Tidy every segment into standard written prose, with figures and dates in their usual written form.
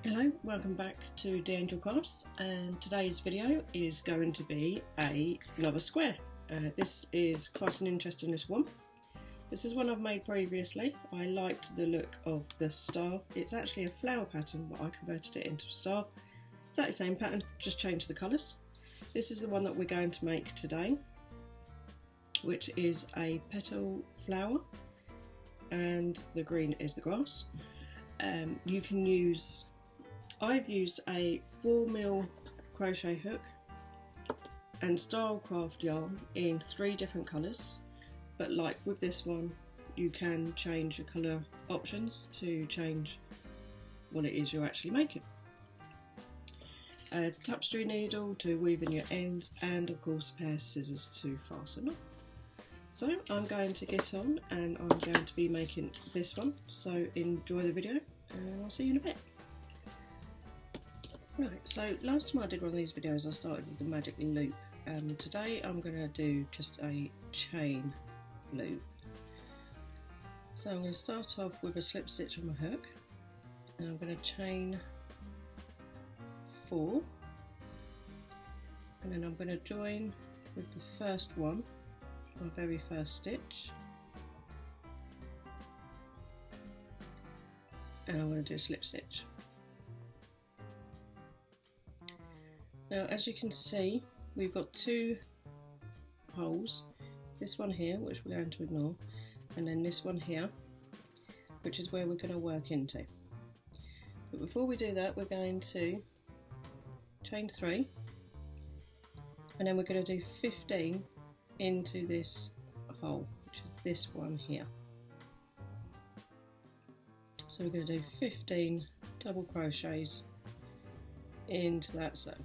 Hello, welcome back to The Angel Crafts, and today's video is going to be another square. This is quite an interesting little one. This is one I've made previously. I liked the look of the star. It's actually a flower pattern, but I converted it into a star. Exactly the same pattern, just changed the colours. This is the one that we're going to make today, which is a petal flower, and the green is the grass. You can use I've used a 4mm crochet hook and Stylecraft yarn in 3 different colours, but like with this one you can change your colour options to change what it is you're actually making. A tapestry needle to weave in your ends, and of course a pair of scissors to fasten up. So I'm going to get on and I'm going to be making this one, so enjoy the video and I'll see you in a bit. Right, so last time I did one of these videos I started with the magic loop, and today I'm going to do just a chain loop. So I'm going to start off with a slip stitch on my hook, and I'm going to chain 4, and then I'm going to join with the first one, my very first stitch, and I'm going to do a slip stitch. Now, as you can see, we've got 2 holes, this one here, which we're going to ignore, and then this one here, which is where we're going to work into. But before we do that, we're going to chain 3, and then we're going to do 15 into this hole, which is this one here. So we're going to do 15 double crochets into that circle.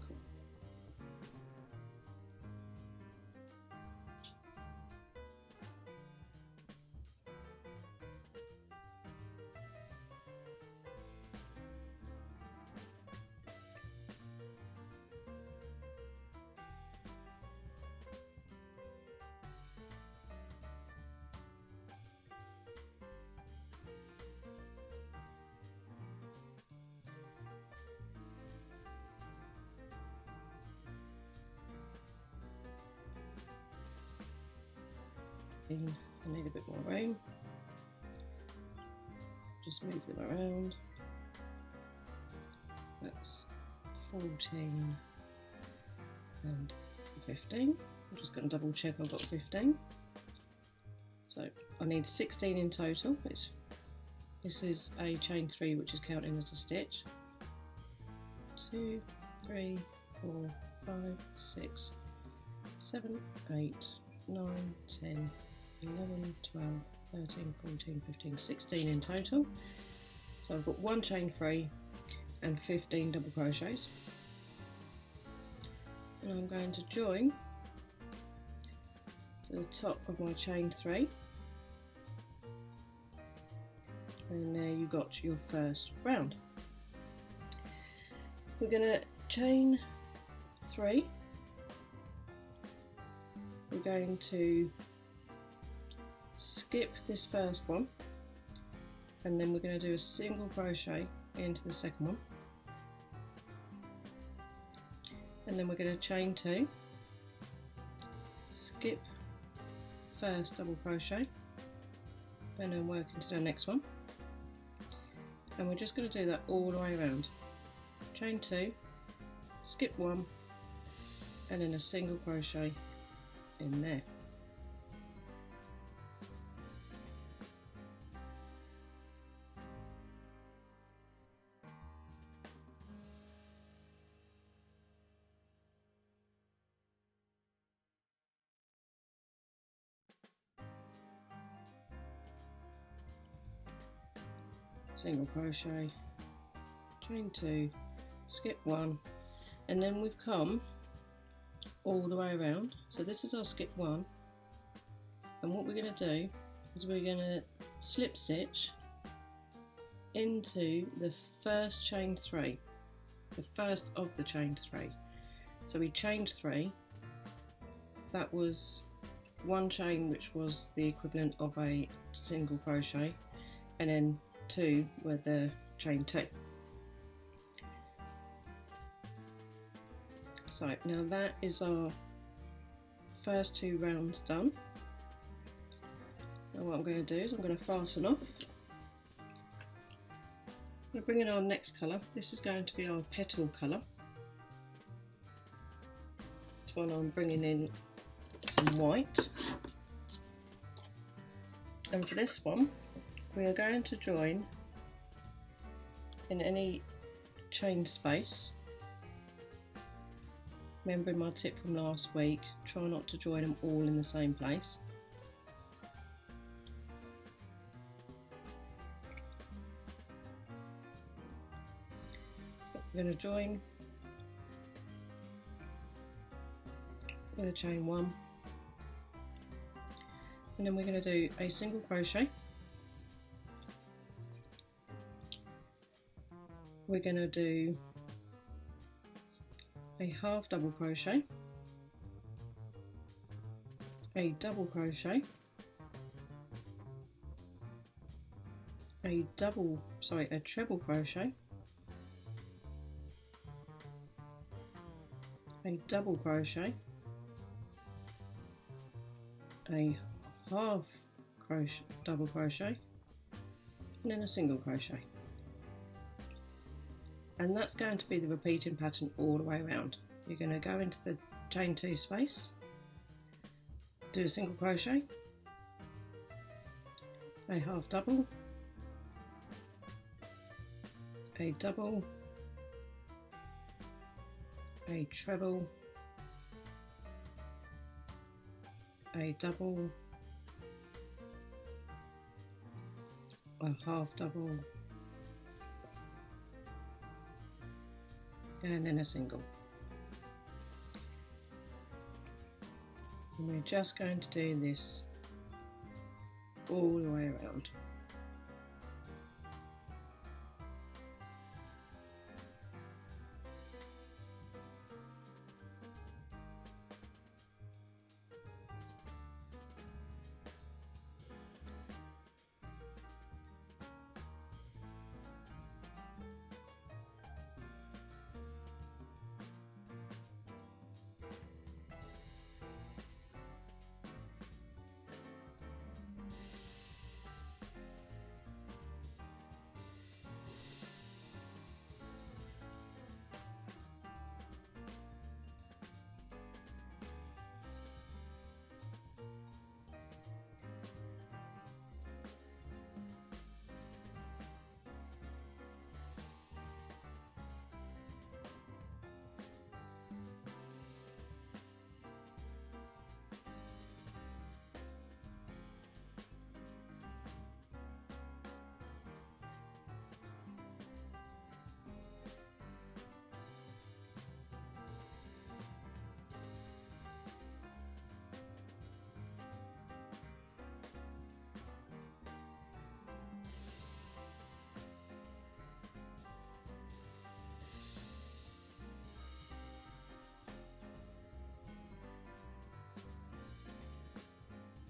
I need a bit more room, just move them around. That's 14 and 15. I'm just going to double check I've got 15. So I need 16 in total. This is a chain 3, which is counting as a stitch. 2, 3, 4, 5, 6, 7, 8, 9, 10, 11, 12, 13, 14, 15, 16 in total. So I've got 1 chain 3 and 15 double crochets. And I'm going to join to the top of my chain 3. And there you got your first round. We're going to chain 3. We're going to skip this first one, and then we're going to do a single crochet into the second one, and then we're going to chain 2, skip first double crochet, and then work into the next one, and we're just going to do that all the way around. Chain 2, skip 1, and then a single crochet in there. Single crochet, chain 2, skip 1, and then we've come all the way around. So this is our skip 1, and what we're going to do is we're going to slip stitch into the first chain 3, the first of the chain 3. So we chained 3, that was 1 chain, which was the equivalent of a single crochet, and then 2 were the chain 2. So now that is our first 2 rounds done. Now what I'm going to do is I'm going to fasten off. I'm going to bring in our next colour. This is going to be our petal colour. This one I'm bringing in some white. And for this one, we are going to join in any chain space. Remembering my tip from last week, try not to join them all in the same place. We're going to join with a chain 1, and then we're going to do a single crochet. We're going to do a half double crochet, a double crochet, a treble crochet, a double crochet, a half crochet, double crochet, and then a single crochet. And that's going to be the repeating pattern all the way around. You're going to go into the chain 2 space, do a single crochet, a half double, a double, a treble, a double, a half double, and then a single. And we're just going to do this all the way around.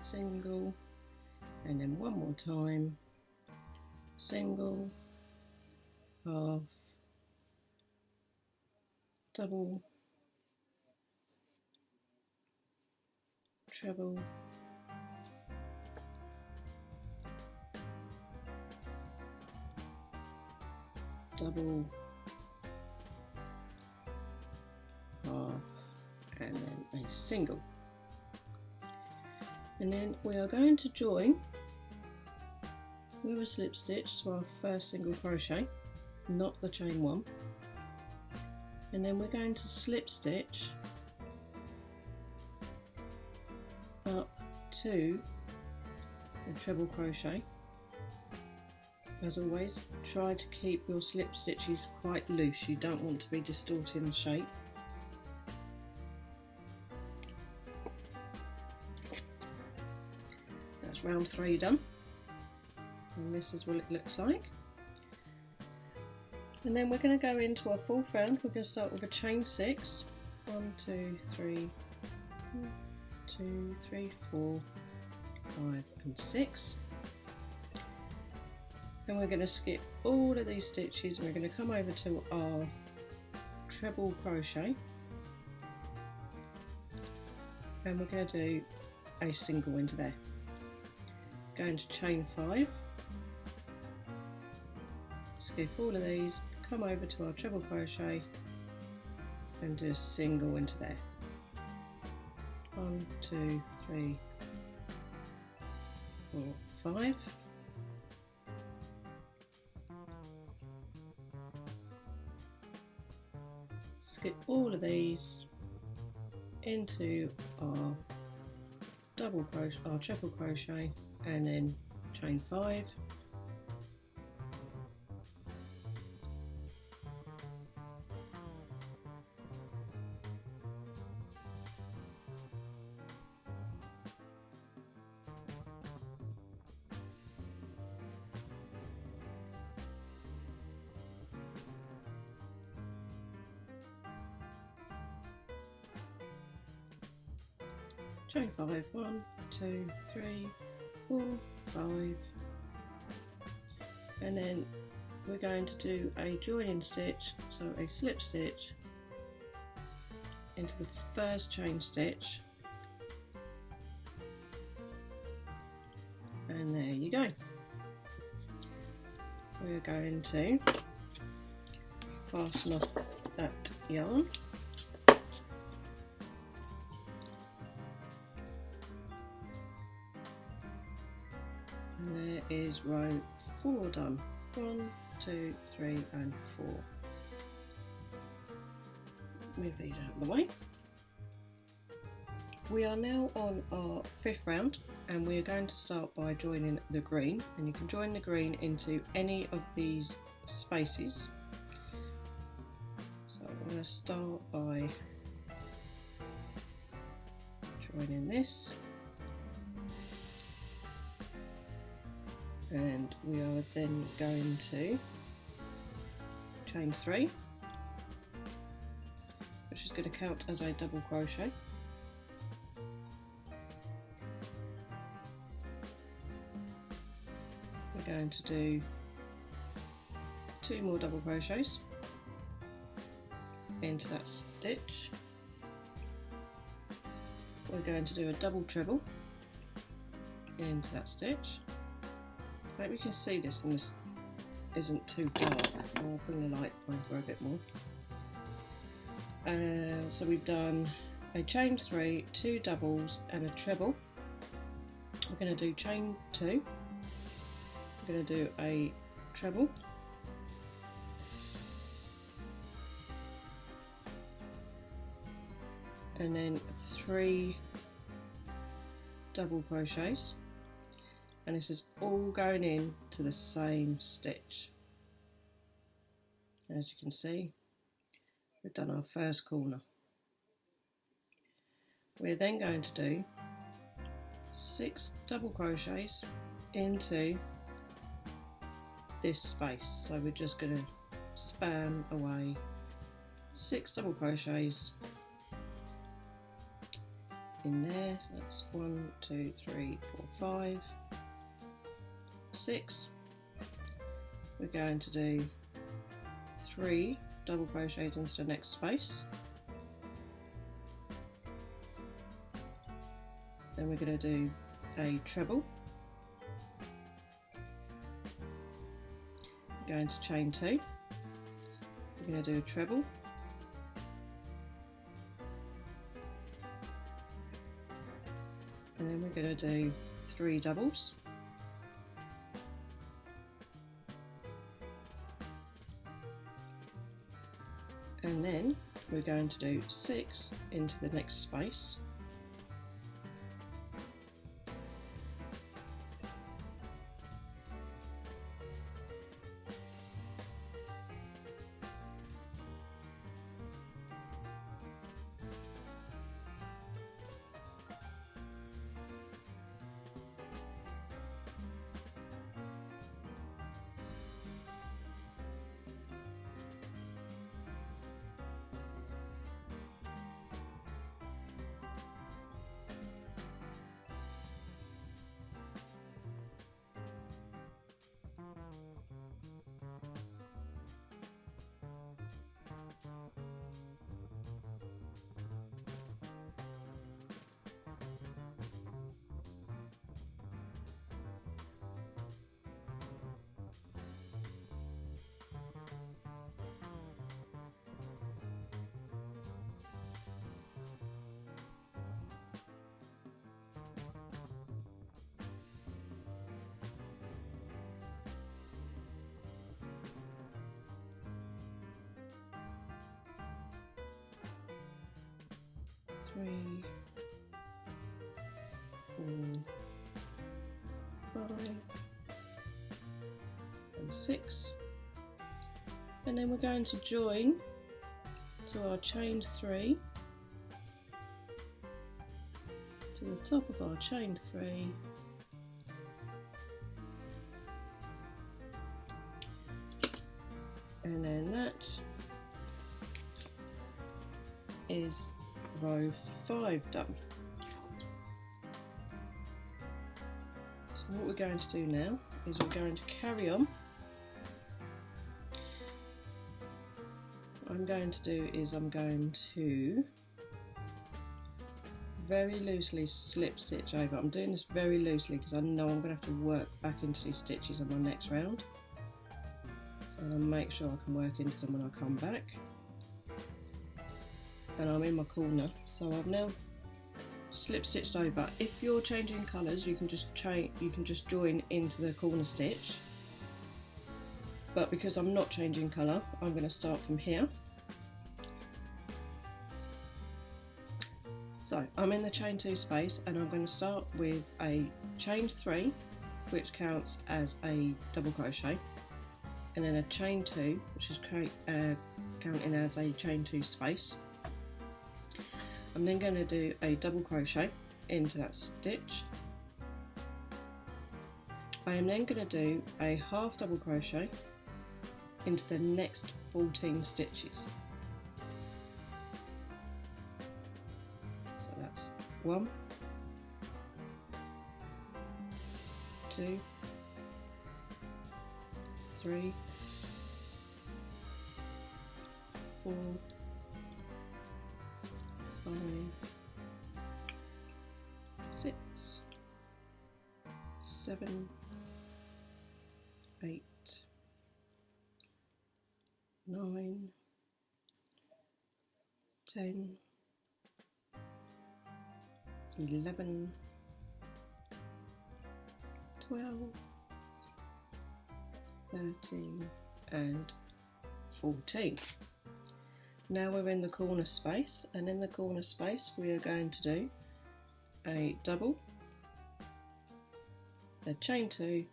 Single, and then one more time, single, half, double, treble, double, half, and then a single. And then we are going to join with a slip stitch to our first single crochet, not the chain 1, and then we're going to slip stitch up to the treble crochet. As always, try to keep your slip stitches quite loose, you don't want to be distorting the shape. That's round 3 done, and this is what it looks like. And then we're going to go into our 4th round. We're going to start with a chain 6. 1, 2, 3, 1, 2, 3, 4, 5 and 6. Then we're going to skip all of these stitches and we're going to come over to our treble crochet. and we're going to do a single into there. Going to chain 5, skip all of these, come over to our treble crochet and do a single into there. 1, 2, 3, 4, 5. Skip all of these into our double crochet, our triple crochet, and then chain 5. Chain 5, 1, 2, 3, 4, 5, and then we're going to do a joining stitch, so a slip stitch into the first chain stitch, and there you go. We're going to fasten off that yarn. And there is row 4 done. 1, 2, 3 and 4. Move these out of the way. We are now on our 5th round, and we are going to start by joining the green, and you can join the green into any of these spaces. So I'm going to start by joining this. And we are then going to chain 3, which is going to count as a double crochet. We're going to do 2 more double crochets into that stitch. We're going to do a double treble into that stitch. I hope you can see this and this isn't too dark. I'll bring the light over a bit more. So we've done a chain 3, 2 doubles and a treble. We're going to do chain 2. We're going to do a treble. And then 3 double crochets. And this is all going in to the same stitch. As you can see, we've done our first corner. We're then going to do 6 double crochets into this space. So we're just going to span away 6 double crochets in there. That's 1, 2, 3, 4, 5. 6. We're going to do 3 double crochets into the next space. Then we're going to do a treble. We're going to chain 2. We're going to do a treble. And then we're going to do 3 doubles. And then we're going to do 6 into the next space. 3, 4, 5 and 6, and then we're going to join to our chain 3 to the top of our chain 3, and then that is row 5 done. So what we're going to do now is we're going to carry on. What I'm going to do is I'm going to very loosely slip stitch over. I'm doing this very loosely because I know I'm going to have to work back into these stitches on my next round, and I'll make sure I can work into them when I come back. And I'm in my corner, so I've now slip stitched over. If you're changing colours, you can just join into the corner stitch, but because I'm not changing colour, I'm going to start from here. So I'm in the chain 2 space, and I'm going to start with a chain 3, which counts as a double crochet, and then a chain 2, which is counting as a chain 2 space. I'm then going to do a double crochet into that stitch. I am then going to do a half double crochet into the next 14 stitches. So that's 1, 2, 3, 4, 5, 6, 7, 8, 9, 10, 11, 12, 13 and 14. Now we're in the corner space, and in the corner space we are going to do a double, a chain 2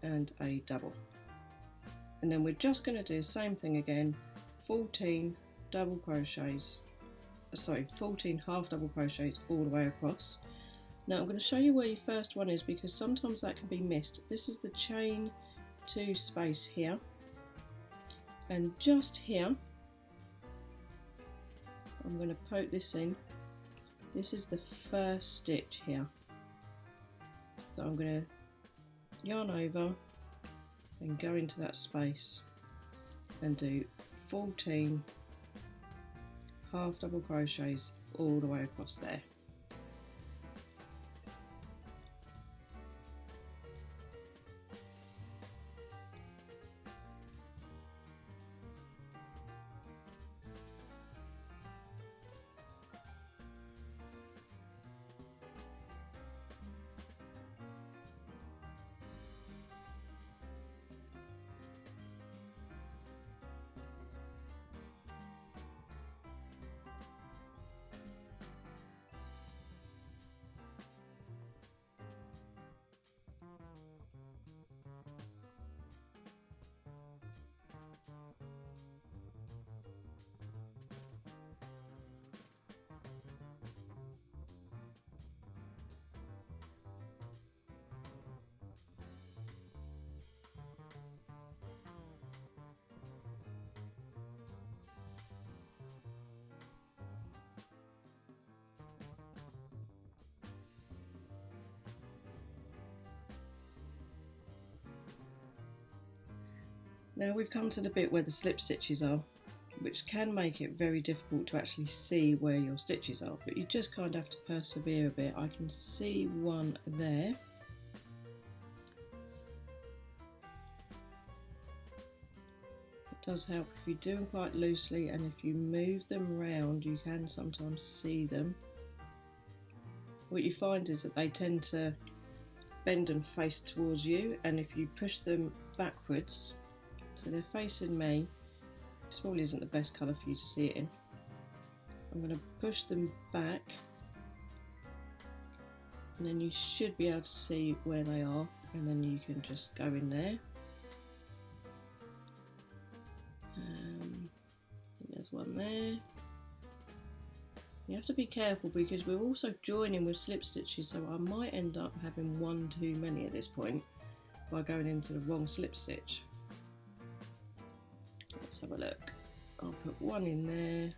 and a double, and then we're just going to do the same thing again, 14 double crochets, 14 half double crochets all the way across. Now I'm going to show you where your first one is, because sometimes that can be missed. This is the chain 2 space here, and just here I'm going to poke this in. This is the first stitch here, so I'm going to yarn over and go into that space and do 14 half double crochets all the way across there. Now we've come to the bit where the slip stitches are, which can make it very difficult to actually see where your stitches are, but you just kind of have to persevere a bit. I can see one there. It does help if you do them quite loosely, and if you move them around you can sometimes see them. What you find is that they tend to bend and face towards you, and if you push them backwards so they're facing me, this probably isn't the best colour for you to see it in, I'm going to push them back, and then you should be able to see where they are, and then you can just go in there. I think there's one there. You have to be careful because we're also joining with slip stitches, so I might end up having one too many at this point by going into the wrong slip stitch. Let's have a look. I'll put one in there,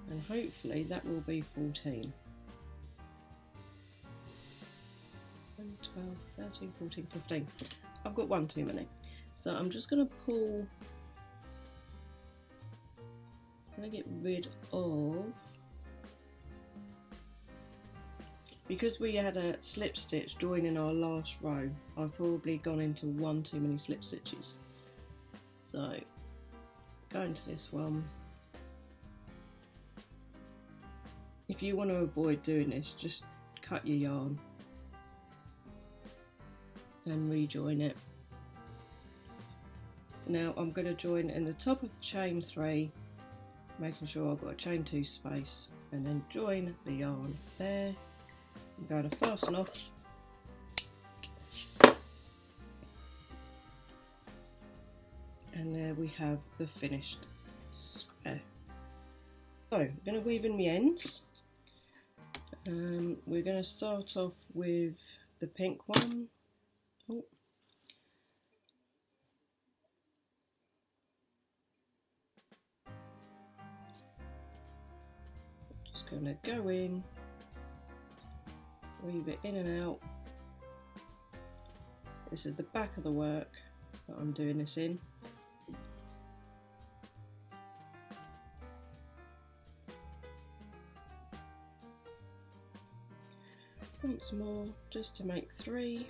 and hopefully that will be 14. 12, 13, 14, 15. I've got one too many. So I'm just going to pull, I'm going to get rid of, because we had a slip stitch joining our last row, I've probably gone into one too many slip stitches. So go into this one. If you want to avoid doing this, just cut your yarn and rejoin it. Now I'm going to join in the top of the chain 3, making sure I've got a chain 2 space, and then join the yarn there. I'm going to fasten off, and there we have the finished square. So I'm going to weave in the ends. We're going to start off with the pink one. Oh. Just going to go in, weave it in and out. This is the back of the work that I'm doing this in. Once more, just to make 3.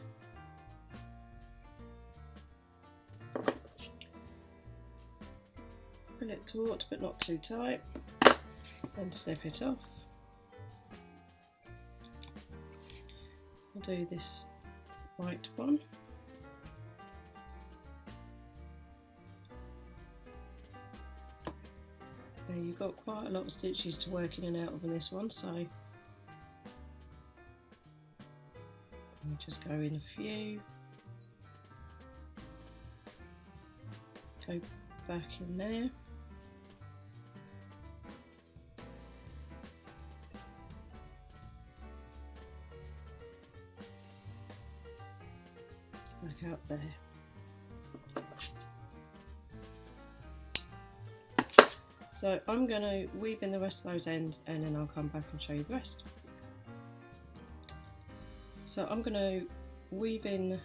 Pull it taut but not too tight, and snip it off. I'll do this white one. Now you've got quite a lot of stitches to work in and out of in this one, so I'll just go in a few, go back in there. Back out there. So I'm going to weave in the rest of those ends, and then I'll come back and show you the rest. So I'm going to weave in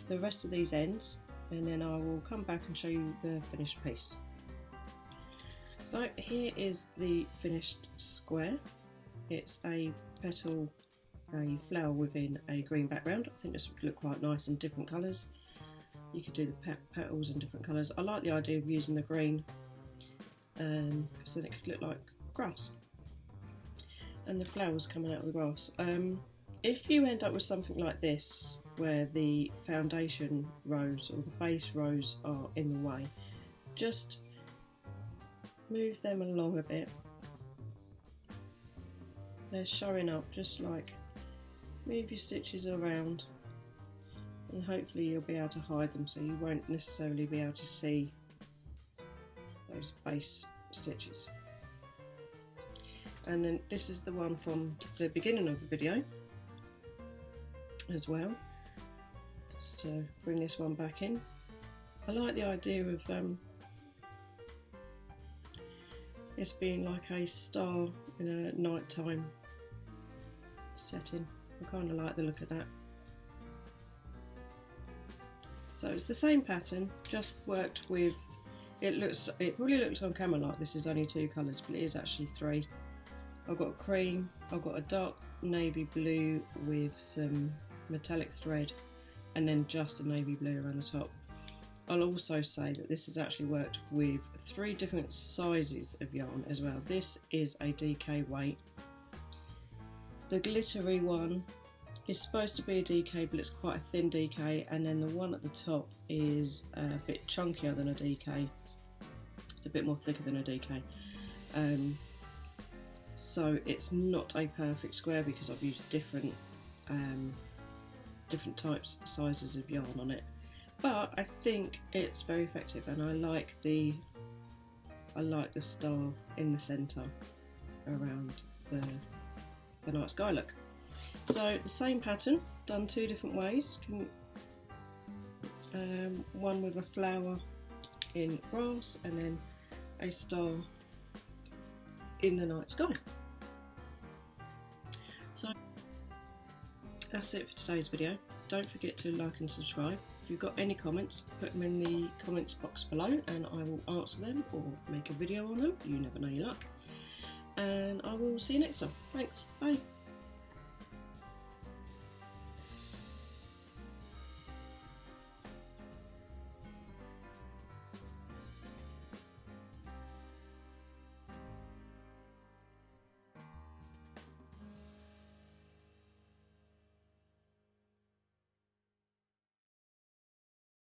the rest of these ends, and then I will come back and show you the finished piece. So here is the finished square. It's a petal, a flower within a green background. I think this would look quite nice in different colours. You could do the petals in different colours. I like the idea of using the green, because then it could look like grass. And the flowers coming out of the grass. If you end up with something like this, where the foundation rows or the base rows are in the way, just move them along a bit. They're showing up, just like move your stitches around, and hopefully you'll be able to hide them so you won't necessarily be able to see those base stitches. And then this is the one from the beginning of the video as well, just to bring this one back in. I like the idea of this being like a star in a nighttime setting. I kind of like the look of that. So it's the same pattern, just worked with, it probably looks on camera like this is only 2 colours, but it is actually 3. I've got a cream, I've got a dark navy blue with some metallic thread, and then just a navy blue around the top. I'll also say that this has actually worked with 3 different sizes of yarn as well. This is a DK weight. The glittery one is supposed to be a DK, but it's quite a thin DK, and then the one at the top is a bit chunkier than a DK. It's a bit more thicker than a DK. So it's not a perfect square because I've used different types, sizes of yarn on it, but I think it's very effective, and I like the star in the centre around the night sky look. So the same pattern done two different ways. One with a flower in grass and then a star in the night sky. So that's it for today's video. Don't forget to like and subscribe. If you've got any comments, put them in the comments box below and I will answer them or make a video on them. You never know your luck. And I will see you next time. Thanks. Bye.